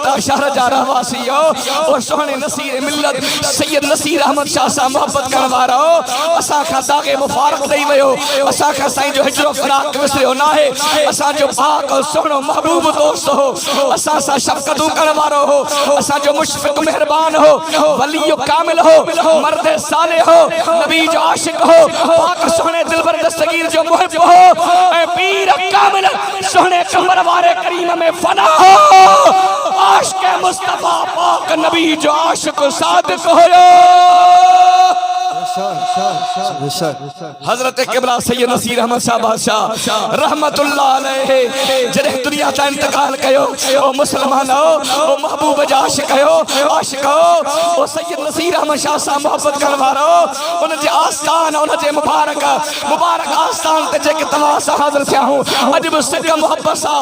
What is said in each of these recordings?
सीता शाहजहां वासियो ओ सोहने नसीर मिल्लत सैयद नसीर अहमद शाह सा मोहब्बत करवा रहो असा का दागे मुबारक दई वयो असा का साईं जो हिजरो फराक विसरियो ना है असा जो पाक और सोहनो महबूब दोस्त हो असा सा शफकतू करवा रहो हो असा जो मुशफिक मेहरबान हो वलियो कामिल हो मर्द साले हो नबी जो आशिक हो पाक सोहने दिलबर दस्तगीर जो मुहिब हो ए पीर कामिल सोहने कमर वाले करीम में फना हो आशिक मुस्तफा पाक नबी जो आशिक सादिक होयो हजरत किबला सैयद नसीर अहमद शाह बादशाह रहमतुल्लाह अलैहि जरे दुनिया ता इंतकाल कयो ओ मुसलमानो ओ महबूब जा आशिक हो ओ सैयद नसीर अहमद शाह सा मोहब्बत करवारो उन जे आस्थान उन जे मुबारक आस्थान ते जे तवा सा हाजिर थिया हूं अज भी सिक मोहब्बत सा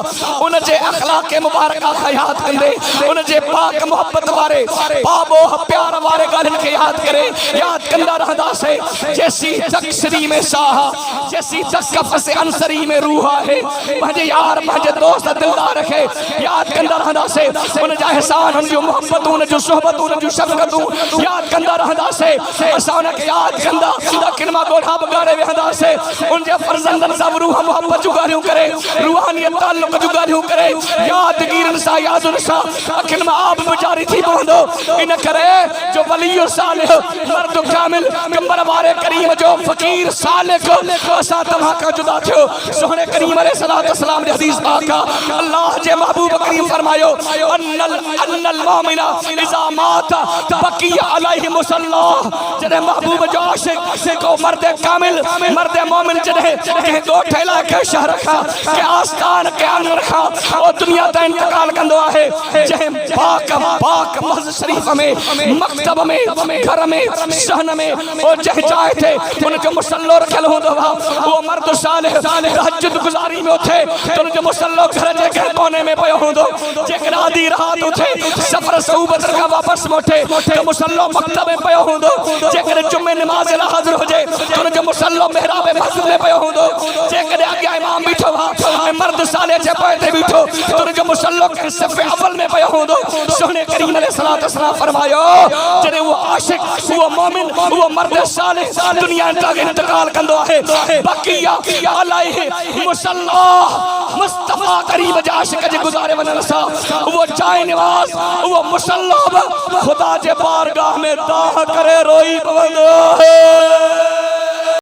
उन जे अखलाक मुबारक का याद कंदे उन जे पाक मोहब्बत वारे पाबो प्यार वारे गालन के याद करे याद कंदा रहदा से जैसी तकसरी में साहा जैसी तकफ से अंसरी में रूहा है मुझे यार मुझे दोस्त दिलदार रखे याद कंदा रहदा से उन जा एहसान उन जो मोहब्बत उन जो सोहबत उन जो शफकत याद कंदा रहदा से असाना के याद कंदा किनमा गोढ़ा बगाड़े वेहदा से उन जे फरजंदन सब रूह मोहब्बत जुगारियों करे रूहानियत ताल्लुक जुगारियों करे यादगीरन सा यादुन सा किनमा आप बेचारी थी बोंदो इन करे जो वलियो सालेह मर्द कामिल कंबर वाले करीम जो फकीर सालिक असा तमा का जुदा थियो सोहने करीम अलैहिस्सलातु वस्सलाम ने हदीस पाक का अल्लाह जे महबूब करीम फरमायो अन्नल मोमिना इज़ा माता बकिया अलैहि मुसल्ला जदे महबूब जो आशिक को मर्द कामिल मर्द मोमिन जदे के दो ठेला के शहर का के आस्थान के अन रखा ओ दुनिया ता इंतकाल कंदो आहे जे पाक मस्जिद शरीफ में मकतब में घर में सहन में ओ जह जाए थे उन जो मुसल्लो रखल होंदो वो मर्द साले तहज्जुद गुजारी में उठे तो जो मुसल्लो घर जे के कोने में पयो होंदो जेकर आधी रात उठे सफर से उबतर का वापस मोटे तो मुसल्लो मकतब में पयो होंदो जेकर जुम्मे नमाज ला हाजिर हो जाए तो जो मुसल्लो मेहराब मस्जिद में पयो होंदो जेकर आगे इमाम बैठो मर्द साले जे पए बैठो तो जो मुसल्लो के सफे अव्वल में पयो होंदो सोहने करीम अलैहिस्सलातु वस्सलाम फरमायो जरे वो आशिक वो मोमिन वो मर्द साले दुनिया का इंतकाल कंदो है बकिया अलैहि मुसल्ला मुस्तफा करीम जाशिक जे गुजारे वनल सा वो जाए निवास वो मुसल्ला खुदा जे बारगाह में दाह करे रोई पवंदो है।